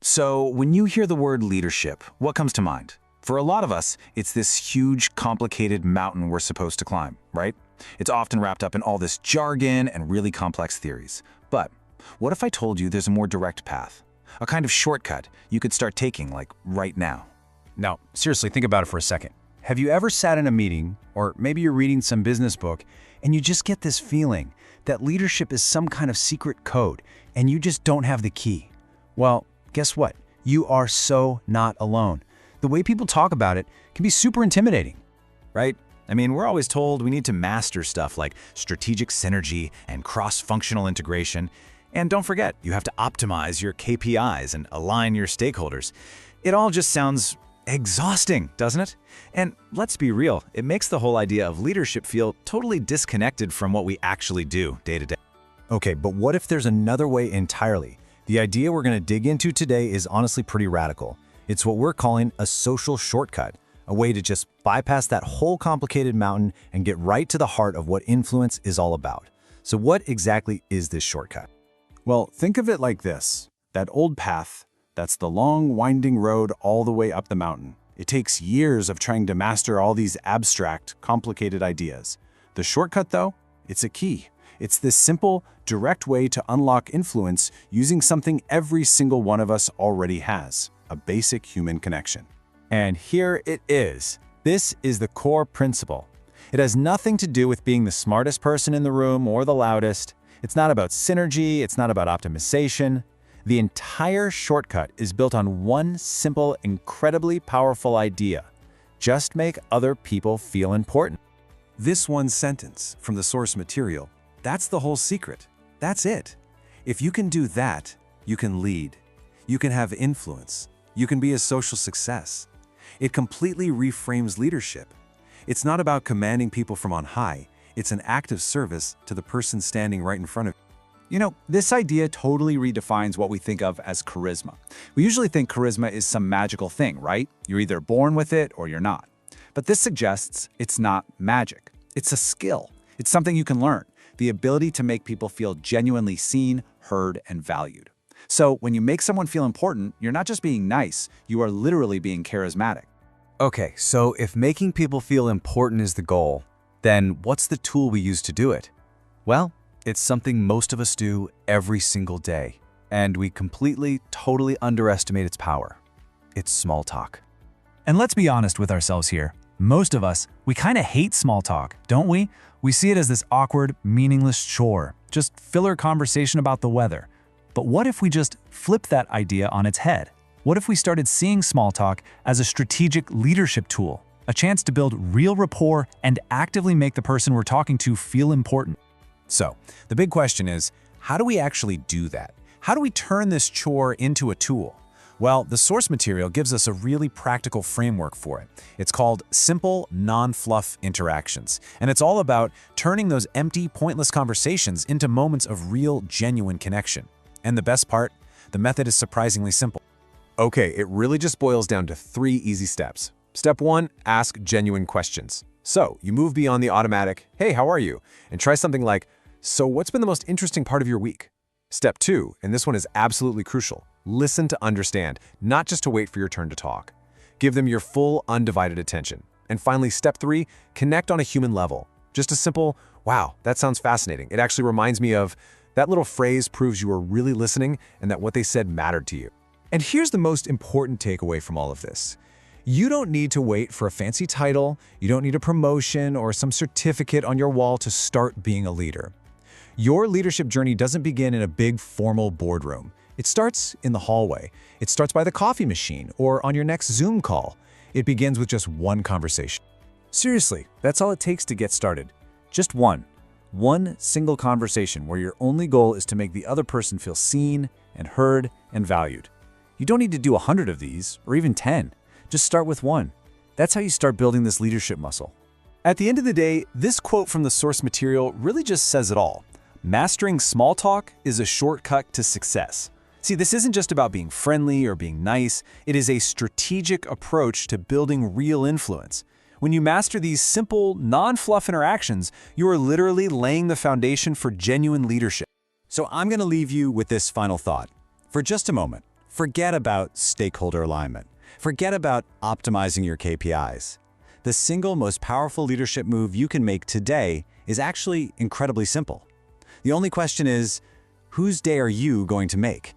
So when you hear the word leadership, what comes to mind? For a lot of us, it's this huge, complicated mountain we're supposed to climb, right? It's often wrapped up in all this jargon and really complex theories. But what if I told you there's a more direct path? A kind of shortcut you could start taking, like, right now? Now, seriously, think about it for a second. Have you ever sat in a meeting, or maybe you're reading some business book, and you just get this feeling that leadership is some kind of secret code, and you just don't have the key? Well, guess what? You are so not alone. The way people talk about it can be super intimidating. Right? I mean, we're always told we need to master stuff like strategic synergy and cross-functional integration. And don't forget, you have to optimize your KPIs and align your stakeholders. It all just sounds exhausting, doesn't it? And let's be real, it makes the whole idea of leadership feel totally disconnected from what we actually do day to day. Okay, but what if there's another way entirely? The idea we're going to dig into today is honestly pretty radical. It's what we're calling a social shortcut, a way to just bypass that whole complicated mountain and get right to the heart of what influence is all about. So what exactly is this shortcut? Well, think of it like this. That old path, that's the long, winding road all the way up the mountain. It takes years of trying to master all these abstract, complicated ideas. The shortcut, though, it's a key. It's this simple, direct way to unlock influence using something every single one of us already has, a basic human connection. And here it is. This is the core principle. It has nothing to do with being the smartest person in the room or the loudest. It's not about synergy, it's not about optimization. The entire shortcut is built on one simple, incredibly powerful idea. Just make other people feel important. This one sentence from the source material, that's the whole secret. That's it. If you can do that, you can lead. You can have influence. You can be a social success. It completely reframes leadership. It's not about commanding people from on high. It's an act of service to the person standing right in front of you. You know, this idea totally redefines what we think of as charisma. We usually think charisma is some magical thing, right? You're either born with it or you're not. But this suggests it's not magic. It's a skill. It's something you can learn, the ability to make people feel genuinely seen, heard, and valued. So when you make someone feel important, you're not just being nice, you are literally being charismatic. Okay, so if making people feel important is the goal, then what's the tool we use to do it? Well, it's something most of us do every single day, and we completely, totally underestimate its power. It's small talk. And let's be honest with ourselves here. Most of us, we kind of hate small talk, don't we? We see it as this awkward, meaningless chore, just filler conversation about the weather. But what if we just flipped that idea on its head? What if we started seeing small talk as a strategic leadership tool, a chance to build real rapport and actively make the person we're talking to feel important? So, the big question is, how do we actually do that? How do we turn this chore into a tool? Well, the source material gives us a really practical framework for it. It's called Simple, Non-Fluff Interactions, and it's all about turning those empty, pointless conversations into moments of real, genuine connection. And the best part? The method is surprisingly simple. Okay, it really just boils down to 3 easy steps. Step 1, ask genuine questions. So, you move beyond the automatic, "Hey, how are you?" and try something like, "So what's been the most interesting part of your week?" Step 2, and this one is absolutely crucial, listen to understand, not just to wait for your turn to talk. Give them your full, undivided attention. And finally, step 3, connect on a human level. Just a simple, "Wow, that sounds fascinating. It actually reminds me of..." That little phrase proves you were really listening and that what they said mattered to you. And here's the most important takeaway from all of this. You don't need to wait for a fancy title, you don't need a promotion or some certificate on your wall to start being a leader. Your leadership journey doesn't begin in a big formal boardroom. It starts in the hallway. It starts by the coffee machine or on your next Zoom call. It begins with just one conversation. Seriously, that's all it takes to get started. Just one. One single conversation where your only goal is to make the other person feel seen and heard and valued. You don't need to do 100 of these, or even 10. Just start with one. That's how you start building this leadership muscle. At the end of the day, this quote from the source material really just says it all. Mastering small talk is a shortcut to success. See, this isn't just about being friendly or being nice. It is a strategic approach to building real influence. When you master these simple, non-fluff interactions, you are literally laying the foundation for genuine leadership. So I'm going to leave you with this final thought. For just a moment, Forget about stakeholder alignment. Forget about optimizing your KPIs. The single most powerful leadership move you can make today is actually incredibly simple. The only question is, whose day are you going to make?